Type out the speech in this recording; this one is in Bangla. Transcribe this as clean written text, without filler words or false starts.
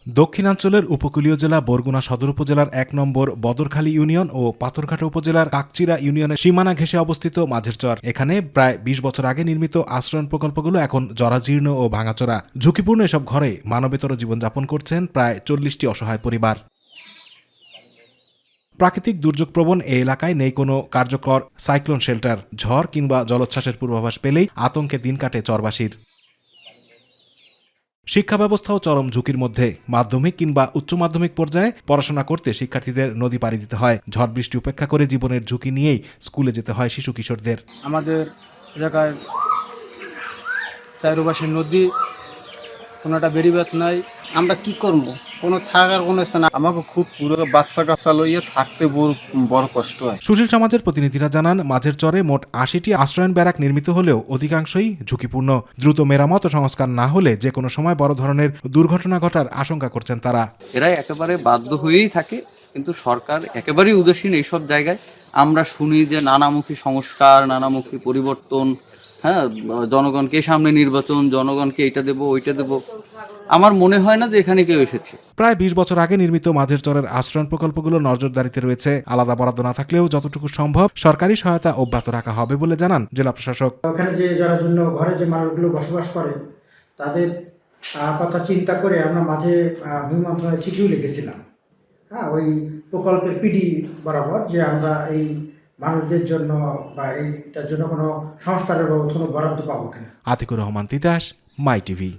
দক্ষিণাঞ্চলের উপকূলীয় জেলা বরগুনা সদর উপজেলার ১ নম্বর বদরখালী ইউনিয়ন ও পাথরঘাটা উপজেলার কাকচিড়া ইউনিয়নের সীমানা ঘেঁষে অবস্থিত মাঝের চর। এখানে প্রায় ২০ বছর আগে নির্মিত আশ্রয়ণ প্রকল্পগুলো এখন জরাজীর্ণ ও ভাঙাচোরা। ঝুঁকিপূর্ণ এসব ঘরে মানবেতর জীবনযাপন করছেন প্রায় ৪০টি অসহায় পরিবার। প্রাকৃতিক দুর্যোগপ্রবণ এই এলাকায় নেই কোনো কার্যকর সাইক্লোন শেল্টার। ঝড় কিংবা জলোচ্ছ্বাসের পূর্বাভাস পেলেই আতঙ্কে দিন কাটে চরবাসীর। শিক্ষা ব্যবস্থাও চরম ঝুঁকির মধ্যে। মাধ্যমিক কিংবা উচ্চ মাধ্যমিক পর্যায়ে পড়াশোনা করতে শিক্ষার্থীদের নদী পাড়ি দিতে হয়। ঝড় বৃষ্টি উপেক্ষা করে জীবনের ঝুঁকি নিয়েই স্কুলে যেতে হয় শিশু কিশোরদের। আমাদের এলাকায় চারপাশে নদী, কোনোটা বেরিবাত নাই। আমরা কি করবো? কোনো থাকার কোনো স্থান। আমাকে খুব পুরো বাচ্চা কাচ্চা লইয়ে থাকতে বড় কষ্ট হয়। সুশীল সমাজের প্রতিনিধিরা জানান, মাঝের চরে মোট ৮০টি আশ্রয়ণ ব্যারাক নির্মিত হলেও অধিকাংশই ঝুঁকিপূর্ণ। দ্রুত মেরামত ও সংস্কার না হলে যে কোনো সময় বড় ধরনের দুর্ঘটনা ঘটার আশঙ্কা করছেন তারা। এরা একেবারে বাধ্য হয়েই থাকে, কিন্তু সরকার একেবারেই উদাসীন এইসব জায়গায়। আমরা শুনি যে নানামুখী সংস্কার, নানামুখী পরিবর্তন, জনগণকে সামনে নির্বাচন, জনগণকে এইটা দেব ওইটা দেব। আমার মনে হয় না যে এখানে কেউ এসেছে। প্রায় ২০ বছর আগে নির্মিত মাঝের চরের আশ্রয়ণ প্রকল্পগুলো নজরদারিতে রয়েছে। আলাদা বরাদ্দ না থাকলেও যতটুকু সম্ভব সরকারি সহায়তা অব্যাহত রাখা হবে বলে জানান জেলা প্রশাসক। ওখানে যে যারা জন্য ঘরে যে মানুষগুলো বসবাস করে তাদের কথা চিন্তা করে আমরা মাঝে ভূমি মন্ত্রণালয়ে চিঠিও লিখেছিলাম, ওই প্রকল্পের পিডি বরাবর, যে আমরা এই মানুষদের জন্য বা এইটার জন্য কোনো সংস্কারের বাবদ কোনো বরাদ্দ পাবো কিনা। আতিকুর রহমান তিতাস, মাই টিভি।